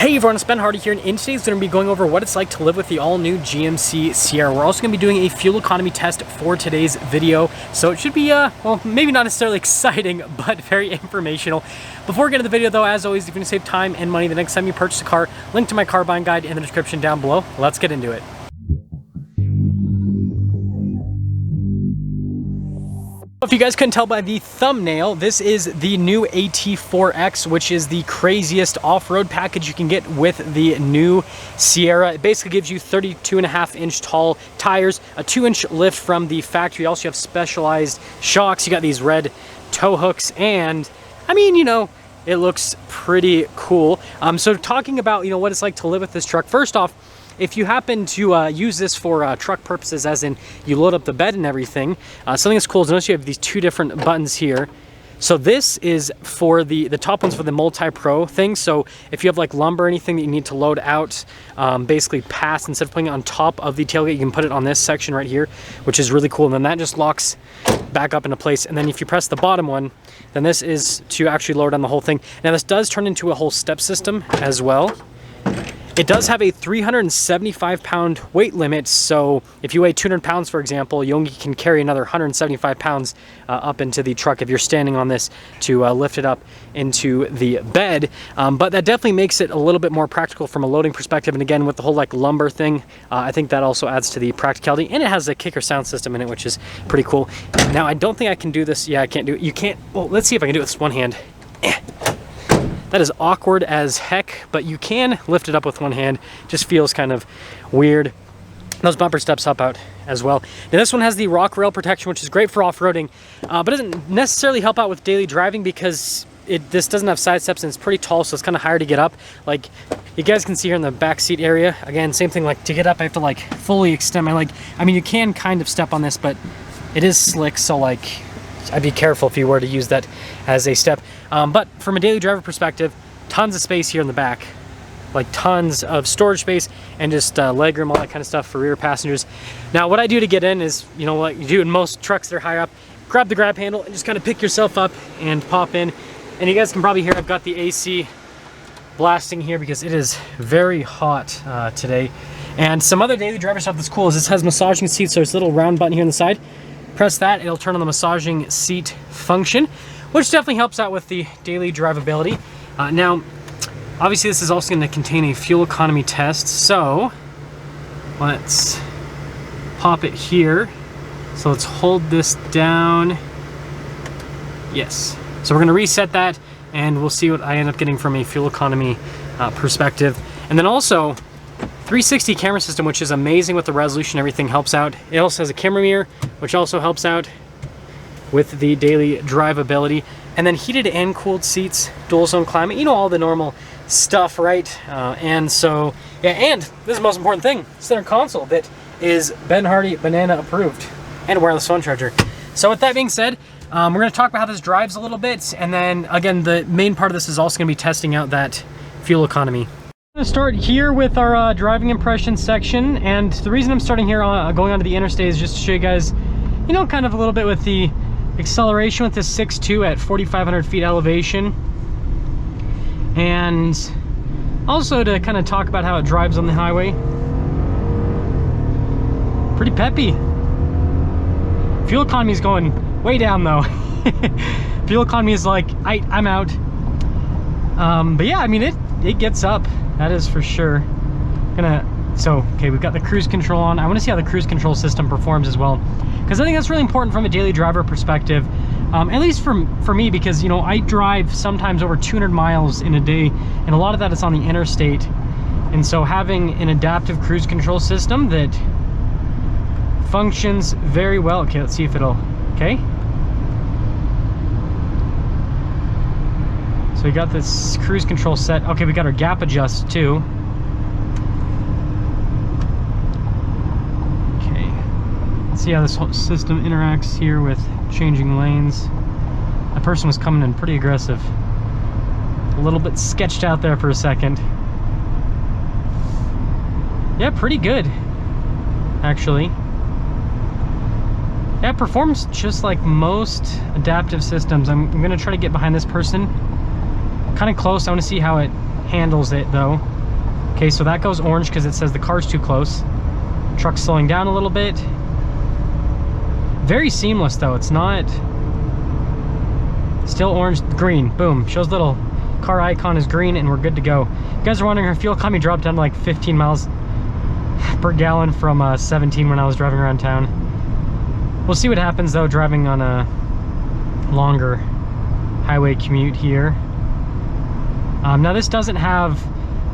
Hey everyone, it's Ben Hardy here, and in today's going to be going over what it's like to live with the all-new GMC Sierra. We're also going to be doing a fuel economy test for today's video, so it should be, well, maybe not necessarily exciting, but very informational. Before we get into the video though, as always, if you want to save time and money the next time you purchase a car, link to my car buying guide in the description down below. Let's get into it. If you guys couldn't tell by the thumbnail, this is the new AT4X, which is the craziest off-road package you can get with the new Sierra. It basically gives you 32.5-inch tall tires, a 2-inch lift from the factory. You also have specialized shocks. You got these red tow hooks, and I mean, you know, it looks pretty cool. So talking about, you know, what it's like to live with this truck, first off, if you happen to use this for truck purposes, as in you load up the bed and everything, something that's cool is notice you have these two different buttons here. So this is for the top one's for the multi-pro thing. So if you have like lumber or anything that you need to load out, basically past, instead of putting it on top of the tailgate, you can put it on this section right here, which is really cool. And then that just locks back up into place. And then if you press the bottom one, then this is to actually lower down the whole thing. Now this does turn into a whole step system as well. It does have a 375-pound weight limit, so if you weigh 200 pounds, for example, you only can carry another 175 pounds up into the truck if you're standing on this to lift it up into the bed. But that definitely makes it a little bit more practical from a loading perspective. And again, with the whole like lumber thing, I think that also adds to the practicality. And it has a kicker sound system in it, which is pretty cool. Now, I don't think I can do this. Yeah, I can't do it. You can't. Well, let's see if I can do it with one hand. That is awkward as heck, but you can lift it up with one hand. Just feels kind of weird. Those bumper steps help out as well. Now this one has the rock rail protection, which is great for off-roading, but doesn't necessarily help out with daily driving because this doesn't have side steps and it's pretty tall, so it's kind of hard to get up. Like you guys can see here in the back seat area, again, same thing, like to get up, I have to like fully extend my leg. I mean, you can kind of step on this, but it is slick, so like, I'd be careful if you were to use that as a step. But from a daily driver perspective, tons of space here in the back, like tons of storage space and just legroom, all that kind of stuff for rear passengers. Now, what I do to get in is, you know, what you do in most trucks that are higher up, grab the grab handle and just kind of pick yourself up and pop in. And you guys can probably hear I've got the AC blasting here because it is very hot today. And some other daily driver stuff that's cool is this has massaging seats, so it's a little round button here on the side. Press that, it'll turn on the massaging seat function, which definitely helps out with the daily drivability. Now, obviously this is also going to contain a fuel economy test, so let's pop it here. So let's hold this down. Yes. So we're going to reset that, and we'll see what I end up getting from a fuel economy perspective. And then also, 360 camera system, which is amazing with the resolution, everything helps out. It also has a camera mirror, which also helps out with the daily drivability. And then heated and cooled seats, dual zone climate, you know, all the normal stuff, right? And so, yeah, and this is the most important thing, center console that is Ben Hardy Banana approved and wireless phone charger. So with that being said, we're gonna talk about how this drives a little bit. And then again, the main part of this is also gonna be testing out that fuel economy. I'm going to start here with our driving impression section, and the reason I'm starting here going onto the interstate is just to show you guys, you know, kind of a little bit with the acceleration with this 6.2 at 4,500 feet elevation, and also to kind of talk about how it drives on the highway. Pretty peppy. Fuel economy is going way down though. Fuel economy is like, I'm out. But yeah, I mean, it gets up. That is for sure. So, okay, we've got the cruise control on. I want to see how the cruise control system performs as well, because I think that's really important from a daily driver perspective, at least for me, because, you know, I drive sometimes over 200 miles in a day, and a lot of that is on the interstate. And so having an adaptive cruise control system that functions very well. Okay, let's see if it'll, okay. So we got this cruise control set. Okay, we got our gap adjust too. Okay, let's see how this whole system interacts here with changing lanes. That person was coming in pretty aggressive. A little bit sketched out there for a second. Yeah, pretty good, actually. Yeah, it performs just like most adaptive systems. I'm gonna try to get behind this person kind of close. I want to see how it handles it though. Okay, so that goes orange because it says the car's too close. Truck's slowing down a little bit. Very seamless though, it's not... Still orange, green, boom. Shows little car icon is green and we're good to go. You guys are wondering, our fuel economy dropped down to like 15 miles per gallon from 17 when I was driving around town. We'll see what happens though driving on a longer highway commute here. Now this doesn't have,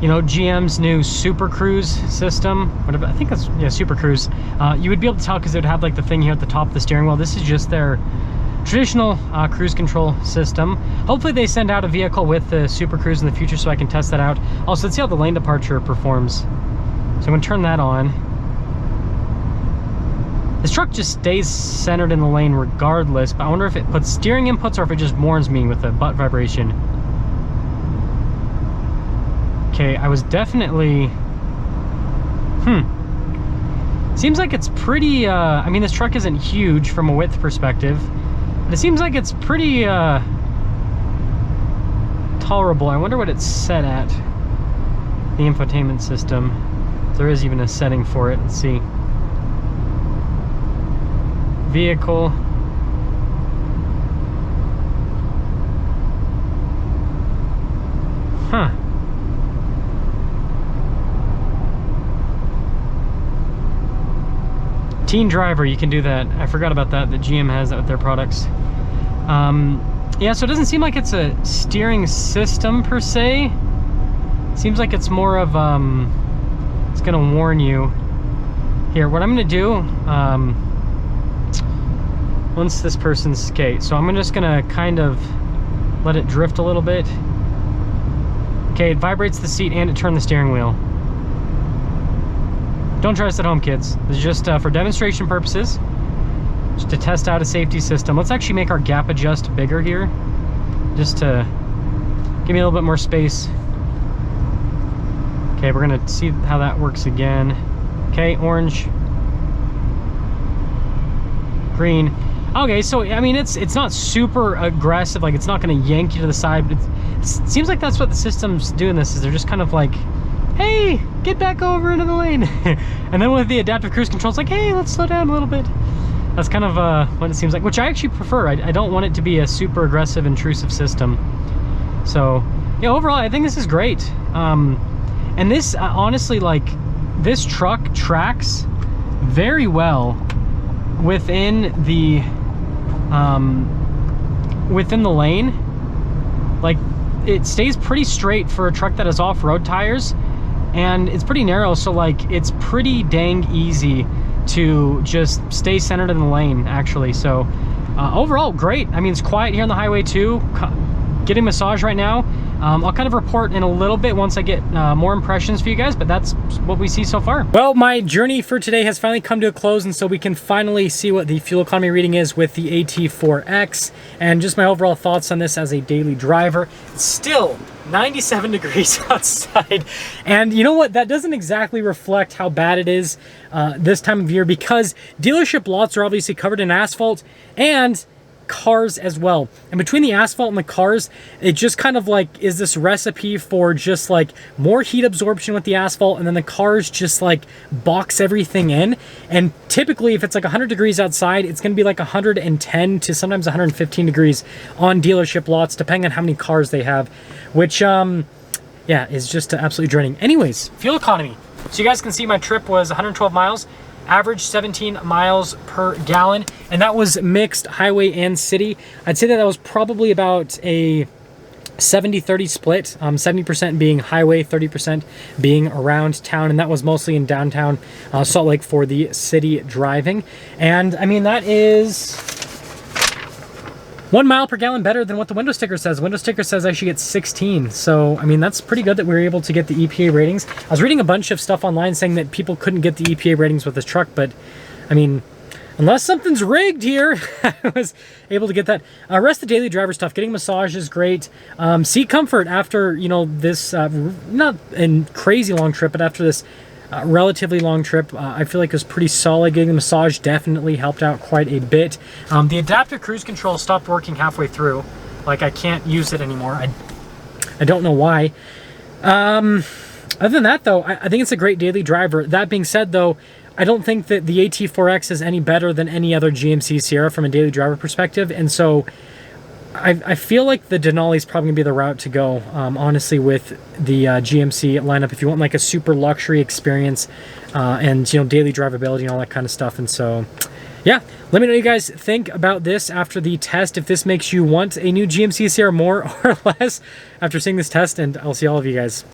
you know, GM's new Super Cruise system, whatever, I think that's, yeah, Super Cruise. You would be able to tell because it would have like the thing here at the top of the steering wheel. This is just their traditional cruise control system. Hopefully they send out a vehicle with the Super Cruise in the future so I can test that out. Also, let's see how the lane departure performs. So I'm gonna turn that on. This truck just stays centered in the lane regardless, but I wonder if it puts steering inputs or if it just warns me with a butt vibration. Okay, I was definitely... Seems like it's pretty, I mean, this truck isn't huge from a width perspective, but it seems like it's pretty tolerable. I wonder what it's set at, the infotainment system. If there is even a setting for it. Let's see. Vehicle. Huh. Teen driver, you can do that. I forgot about that GM has that with their products. Yeah, so it doesn't seem like it's a steering system per se. Seems like it's more of it's gonna warn you. Here, what I'm gonna do, once this person's, okay, so I'm just gonna kind of let it drift a little bit. Okay, it vibrates the seat and it turned the steering wheel. Don't try this at home, kids. This is just for demonstration purposes, just to test out a safety system. Let's actually make our gap adjust bigger here, just to give me a little bit more space. Okay, we're gonna see how that works again. Okay, orange, green. Okay, so I mean, it's not super aggressive, like it's not gonna yank you to the side, but it seems like that's what the system's doing. This is they're just kind of like, hey, get back over into the lane. And then with the adaptive cruise control, it's like, hey, let's slow down a little bit. That's kind of what it seems like, which I actually prefer. I don't want it to be a super aggressive, intrusive system. So yeah, overall, I think this is great. And this, honestly, like, this truck tracks very well within the lane. Like, it stays pretty straight for a truck that has off-road tires, and it's pretty narrow, so like it's pretty dang easy to just stay centered in the lane, actually. So overall, great. I mean, it's quiet here on the highway too. Getting massage right now. I'll kind of report in a little bit once I get more impressions for you guys, but that's what we see so far. Well, my journey for today has finally come to a close, and so we can finally see what the fuel economy reading is with the AT4X, and just my overall thoughts on this as a daily driver. It's still 97 degrees outside, and you know what? That doesn't exactly reflect how bad it is this time of year, because dealership lots are obviously covered in asphalt and cars as well, and between the asphalt and the cars, it just kind of like is this recipe for just like more heat absorption with the asphalt, and then the cars just like box everything in. And typically if it's like 100 degrees outside, it's going to be like 110 to sometimes 115 degrees on dealership lots, depending on how many cars they have, which yeah, is just absolutely draining. Anyways, fuel economy, so you guys can see my trip was 112 miles, average 17 miles per gallon, and that was mixed highway and city. I'd say that was probably about a 70-30 split, 70% being highway, 30% being around town, and that was mostly in downtown Salt Lake for the city driving. And I mean, that is 1 mile per gallon better than what the window sticker says. The window sticker says I should get 16. So, I mean, that's pretty good that we were able to get the EPA ratings. I was reading a bunch of stuff online saying that people couldn't get the EPA ratings with this truck, but I mean, unless something's rigged here, I was able to get that. Rest of the daily driver stuff, getting massage is great. Seat comfort after, you know, this, not a crazy long trip, but after this relatively long trip, I feel like it was pretty solid. Getting the massage definitely helped out quite a bit. The adaptive cruise control stopped working halfway through. Like, I can't use it anymore. I don't know why. Other than that, though, I think it's a great daily driver. That being said, though, I don't think that the AT4X is any better than any other GMC Sierra from a daily driver perspective, and so I feel like the Denali is probably going to be the route to go, honestly, with the GMC lineup, if you want like a super luxury experience and, you know, daily drivability and all that kind of stuff. And so, yeah, let me know what you guys think about this after the test, if this makes you want a new GMC Sierra more or less after seeing this test, and I'll see all of you guys.